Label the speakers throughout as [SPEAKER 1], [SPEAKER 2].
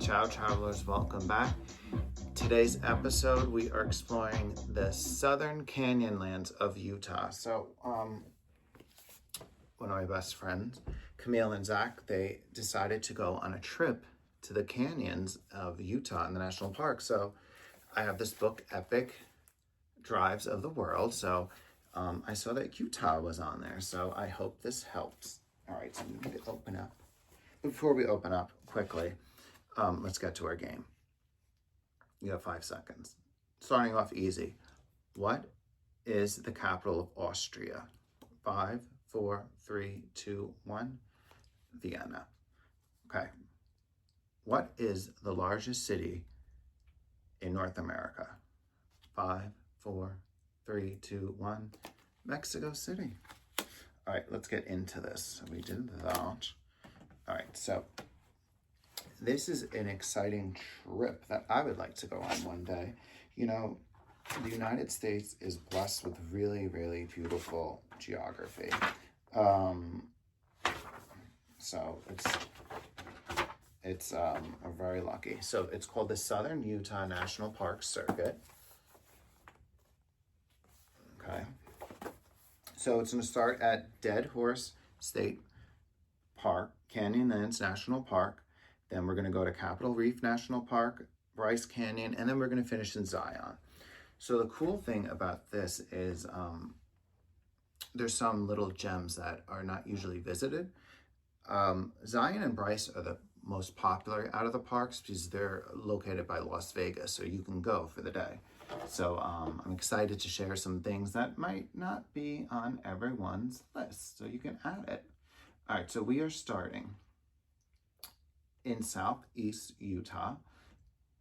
[SPEAKER 1] Ciao, travelers, welcome back. Today's episode, we are exploring the southern canyonlands of Utah. One of my best friends, Camille and Zach, they decided to go on a trip to the canyons of Utah in the national park. So, I have this book, Epic Drives of the World. I saw that Utah was on there, so I hope this helps. All right, so I'm going to open up. Before we open up, quickly, let's get to our game. You have 5 seconds. Starting off easy. What is the capital of Austria? 5, 4, 3, 2, 1. Vienna. Okay. What is the largest city in North America? 5, 4, 3, 2, 1. Mexico City. All right, let's get into this. So we did that. All right, so this is an exciting trip that I would like to go on one day. You know, the United States is blessed with really, really beautiful geography. So we're very lucky. So it's called the Southern Utah National Park Circuit. Okay. So it's going to start at Dead Horse State Park, Canyonlands National Park. Then we're going to go to Capitol Reef National Park, Bryce Canyon, and then we're going to finish in Zion. So the cool thing about this is there's some little gems that are not usually visited. Zion and Bryce are the most popular out of the parks because they're located by Las Vegas, so you can go for the day. So I'm excited to share some things that might not be on everyone's list, so you can add it. All right, so we are starting in southeast Utah,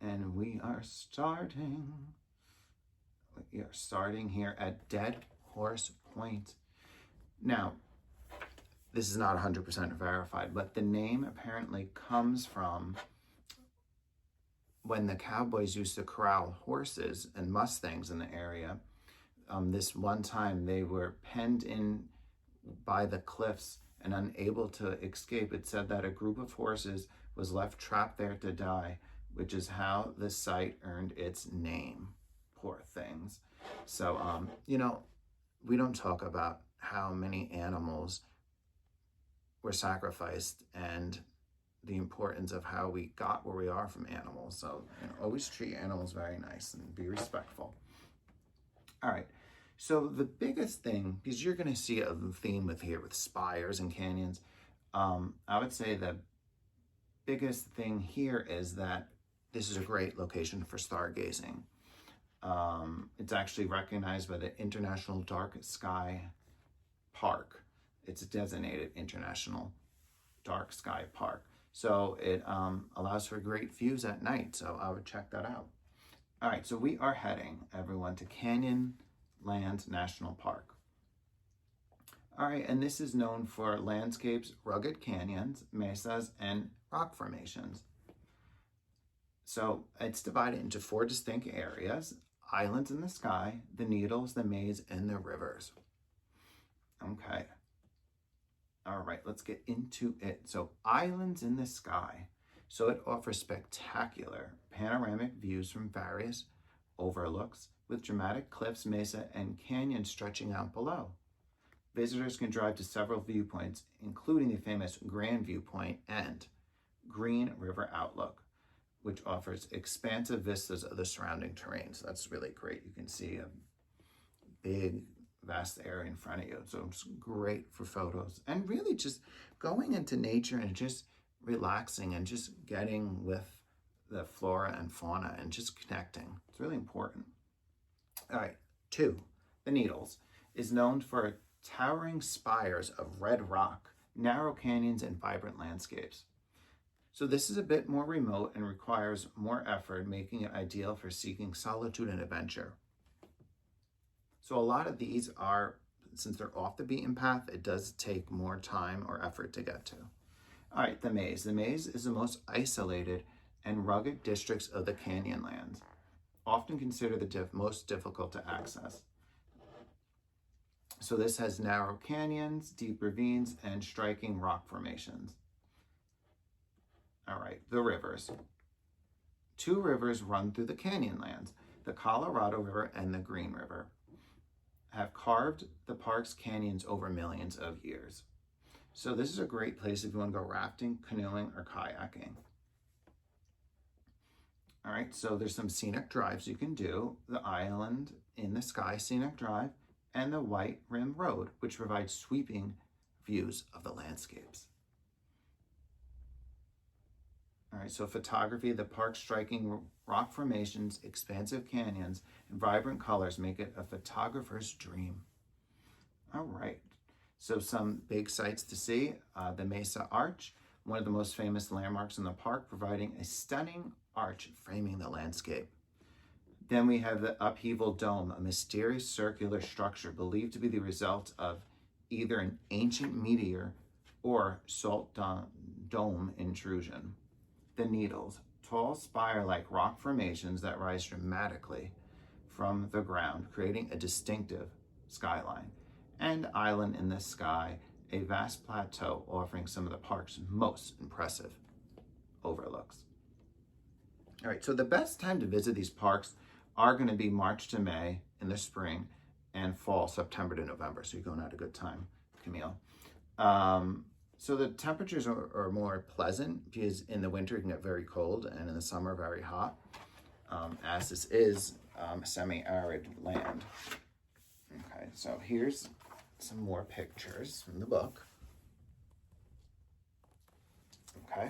[SPEAKER 1] and we are starting here at Dead Horse Point. Now, this is not 100% verified, but the name apparently comes from when the cowboys used to corral horses and Mustangs in the area. This one time they were penned in by the cliffs and unable to escape. It said that a group of horses was left trapped there to die, which is how the site earned its name. Poor things. So, we don't talk about how many animals were sacrificed and the importance of how we got where we are from animals. So, always treat animals very nice and be respectful. All right. So the biggest thing, because you're going to see a theme with spires and canyons, I would say the biggest thing here is that this is a great location for stargazing. It's actually recognized by the International Dark Sky Park. It's a designated International Dark Sky Park. So it allows for great views at night. So I would check that out. All right, so we are heading, everyone, to Canyonlands National Park. All right, and this is known for landscapes, rugged canyons, mesas, and rock formations. So it's divided into 4 distinct areas: islands in the sky, the needles, the maze, and the rivers. Okay. All right, let's get into it. So islands in the sky. So it offers spectacular panoramic views from various overlooks with dramatic cliffs, mesa, and canyons stretching out below. Visitors can drive to several viewpoints, including the famous Grand Viewpoint and Green River Outlook, which offers expansive vistas of the surrounding terrain. So that's really great. You can see a big, vast area in front of you. So it's great for photos and really just going into nature and just relaxing and just getting with the flora and fauna and just connecting. It's really important. All right, 2, the Needles is known for towering spires of red rock, narrow canyons, and vibrant landscapes. So this is a bit more remote and requires more effort, making it ideal for seeking solitude and adventure. So a lot of these are, since they're off the beaten path, it does take more time or effort to get to. All right, the Maze. The Maze is the most isolated and rugged districts of the Canyonlands, often considered the most difficult to access. So this has narrow canyons, deep ravines, and striking rock formations. All right, the rivers. 2 rivers run through the canyonlands. The Colorado River and the Green River have carved the park's canyons over millions of years. So this is a great place if you want to go rafting, canoeing, or kayaking. All right, so there's some scenic drives you can do. The Island in the Sky Scenic Drive and the White Rim Road, which provides sweeping views of the landscapes. All right, so photography, the park's striking rock formations, expansive canyons, and vibrant colors make it a photographer's dream. All right, so some big sights to see. The Mesa Arch, one of the most famous landmarks in the park, providing a stunning arch framing the landscape. Then we have the Upheaval Dome, a mysterious circular structure believed to be the result of either an ancient meteor or salt dome intrusion. The Needles, tall spire-like rock formations that rise dramatically from the ground, creating a distinctive skyline. And Island in the Sky, a vast plateau offering some of the park's most impressive overlooks. All right, so the best time to visit these parks are going to be March to May in the spring and fall, September to November. So you're going at a good time, Camille. So the temperatures are more pleasant because in the winter it can get very cold and in the summer very hot, as this is semi-arid land. Okay, so here's some more pictures from the book. Okay.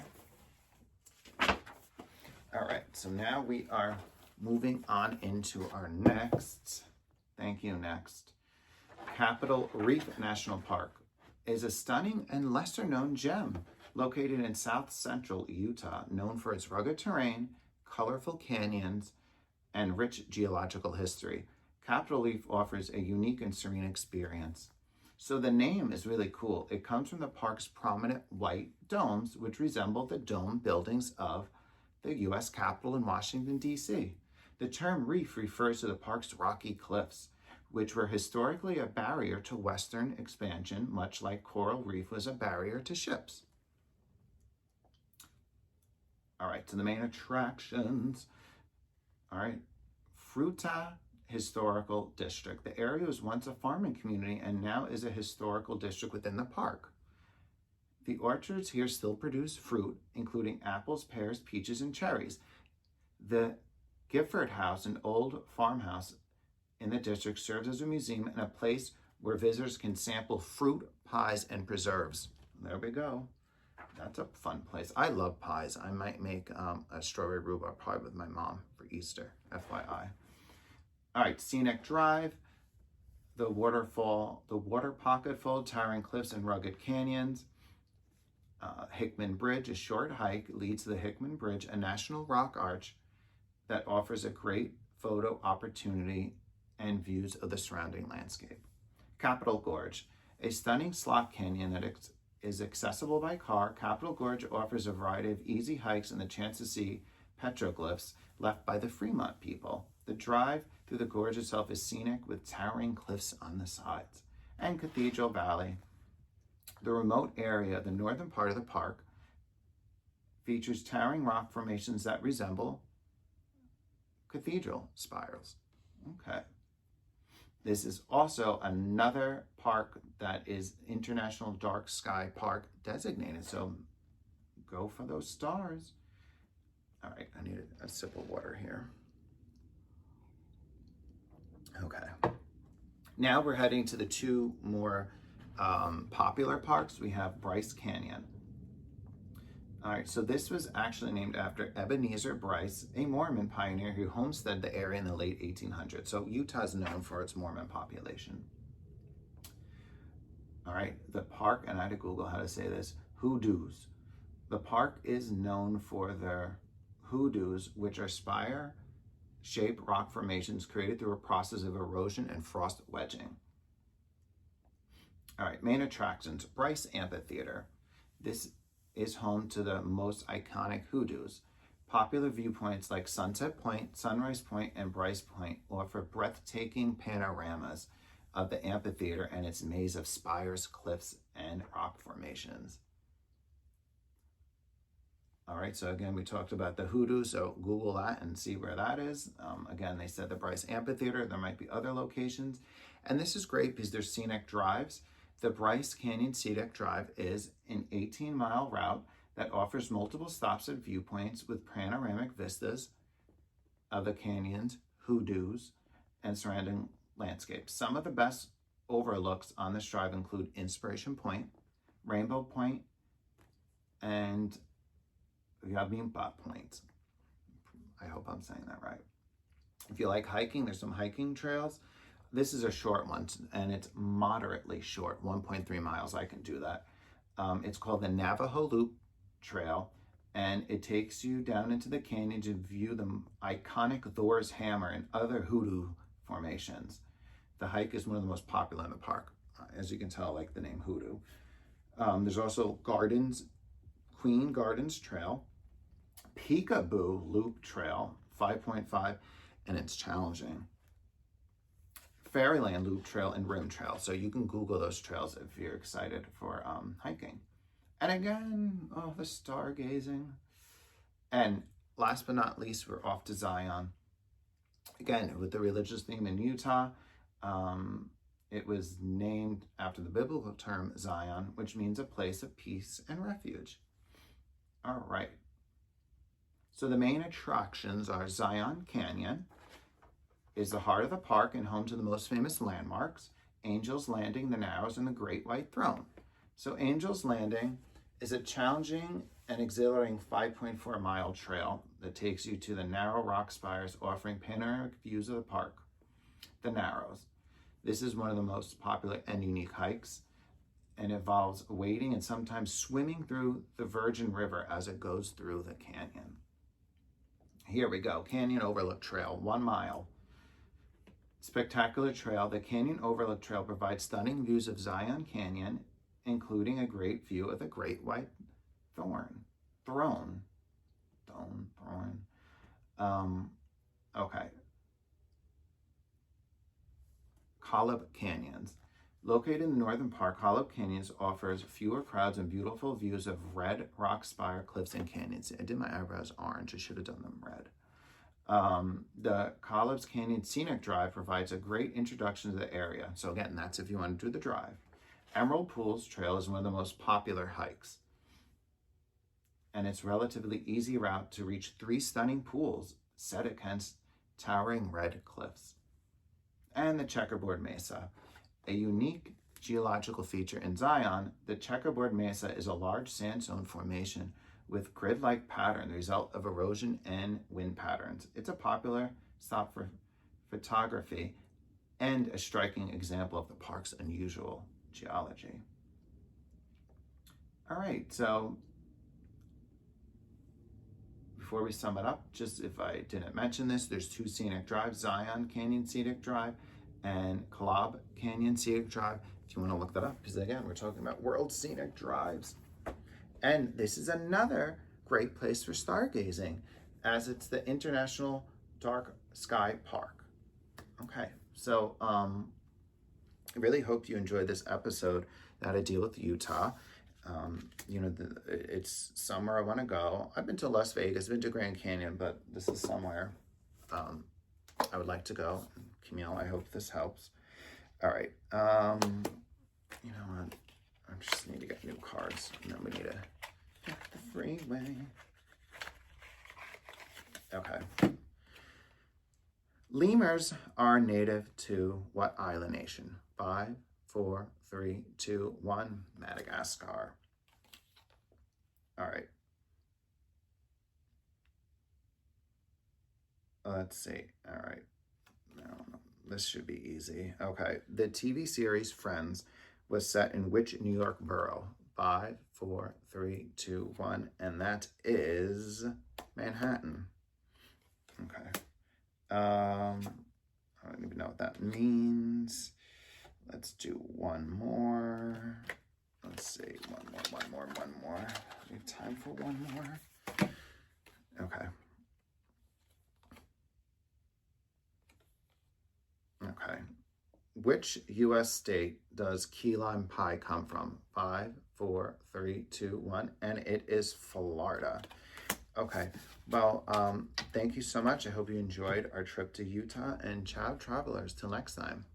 [SPEAKER 1] All right, so now we are moving on into our next, Capitol Reef National Park is a stunning and lesser-known gem located in south-central Utah, known for its rugged terrain, colorful canyons, and rich geological history. Capitol Reef offers a unique and serene experience. So the name is really cool. It comes from the park's prominent white domes, which resemble the dome buildings of the U.S. Capitol in Washington, D.C. The term reef refers to the park's rocky cliffs, which were historically a barrier to Western expansion, much like coral reef was a barrier to ships. All right, so the main attractions. All right, Fruta Historical District. The area was once a farming community and now is a historical district within the park. The orchards here still produce fruit, including apples, pears, peaches, and cherries. The Gifford House, an old farmhouse in the district, serves as a museum and a place where visitors can sample fruit, pies, and preserves. There we go. That's a fun place. I love pies. I might make a strawberry rhubarb pie with my mom for Easter, FYI. All right, Scenic Drive, the waterfall, the water pocket full, towering cliffs and rugged canyons. Hickman Bridge, a short hike, leads to the Hickman Bridge, a national rock arch that offers a great photo opportunity and views of the surrounding landscape. Capitol Gorge, a stunning slot canyon that is accessible by car. Capitol Gorge offers a variety of easy hikes and the chance to see petroglyphs left by the Fremont people. The drive through the gorge itself is scenic with towering cliffs on the sides. And Cathedral Valley, the remote area, the northern part of the park, features towering rock formations that resemble cathedral spires. Okay. This is also another park that is International Dark Sky Park designated. So go for those stars. All right, I need a sip of water here. Okay. Now we're heading to the 2 more popular parks. We have Bryce Canyon. All right, so this was actually named after Ebenezer Bryce, a Mormon pioneer who homesteaded the area in the late 1800s. So Utah is known for its Mormon population. All right, the park, and I had to Google how to say this, hoodoos. The park is known for their hoodoos, which are spire-shaped rock formations created through a process of erosion and frost wedging. All right, main attractions, Bryce Amphitheater. This is home to the most iconic hoodoos. Popular viewpoints like Sunset Point, Sunrise Point, and Bryce Point offer breathtaking panoramas of the amphitheater and its maze of spires, cliffs, and rock formations. All right, so again, we talked about the Hoodoo, so Google that and see where that is. Again, they said the Bryce Amphitheater. There might be other locations. And this is great because there's scenic drives. The Bryce Canyon Scenic Drive is an 18-mile route that offers multiple stops at viewpoints with panoramic vistas of the canyons, hoodoos, and surrounding landscapes. Some of the best overlooks on this drive include Inspiration Point, Rainbow Point, and Yabimpa Point. I hope I'm saying that right. If you like hiking, there's some hiking trails. This is a short one, and it's moderately short, 1.3 miles. I can do that. It's called the Navajo Loop Trail, and it takes you down into the canyon to view the iconic Thor's Hammer and other hoodoo formations. The hike is one of the most popular in the park, as you can tell, like the name Hoodoo. There's also Queen Gardens Trail, Peekaboo Loop Trail, 5.5, and it's challenging. Fairyland Loop Trail and Rim Trail. So you can Google those trails if you're excited for hiking. And again, the stargazing. And last but not least, we're off to Zion. Again, with the religious theme in Utah, it was named after the biblical term Zion, which means a place of peace and refuge. All right. So the main attractions are Zion Canyon is the heart of the park and home to the most famous landmarks, Angel's Landing, the Narrows, and the Great White Throne. So Angel's Landing is a challenging and exhilarating 5.4-mile trail that takes you to the narrow rock spires offering panoramic views of the park. The Narrows. This is one of the most popular and unique hikes and involves wading and sometimes swimming through the Virgin River as it goes through the canyon. Here we go, Canyon Overlook Trail, 1 mile. Spectacular trail, the Canyon Overlook Trail provides stunning views of Zion Canyon, including a great view of the Great White Throne. Okay. Collab Canyons. Located in the northern park, Collab Canyons offers fewer crowds and beautiful views of red rock spire cliffs and canyons. I did my eyebrows orange. I should have done them red. The Collab's Canyon Scenic Drive provides a great introduction to the area. So again, that's if you want to do the drive. Emerald Pools Trail is one of the most popular hikes. And it's relatively easy route to reach 3 stunning pools set against towering red cliffs. And the Checkerboard Mesa. A unique geological feature in Zion, the Checkerboard Mesa is a large sandstone formation with grid-like pattern, the result of erosion and wind patterns. It's a popular stop for photography and a striking example of the park's unusual geology. All right, so before we sum it up, just if I didn't mention this, there's 2 scenic drives, Zion Canyon Scenic Drive and Collab Canyon Scenic Drive, if you want to look that up, because again, we're talking about world scenic drives. And this is another great place for stargazing, as it's the International Dark Sky Park. Okay, so I really hope you enjoyed this episode that I deal with Utah. It's summer, I want to go. I've been to Las Vegas, been to Grand Canyon, but this is somewhere I would like to go. Camille, I hope this helps. All right, you know what? I just need to get new cards, and then we need to hit the freeway. Okay. Lemurs are native to what island nation? 5, 4, 3, 2, 1, Madagascar. All right. Let's see. All right. No, this should be easy. Okay. The TV series Friends was set in which New York borough? 5, 4, 3, 2, 1, and that is Manhattan. Okay. I don't even know what that means. Let's do one more. Let's see, one more. We have time for one more. Okay. Okay. Which U.S. state does key lime pie come from? 5, 4, 3, 2, 1, and it is Florida. Okay. Well, thank you so much. I hope you enjoyed our trip to Utah, and ciao, travelers. Till next time.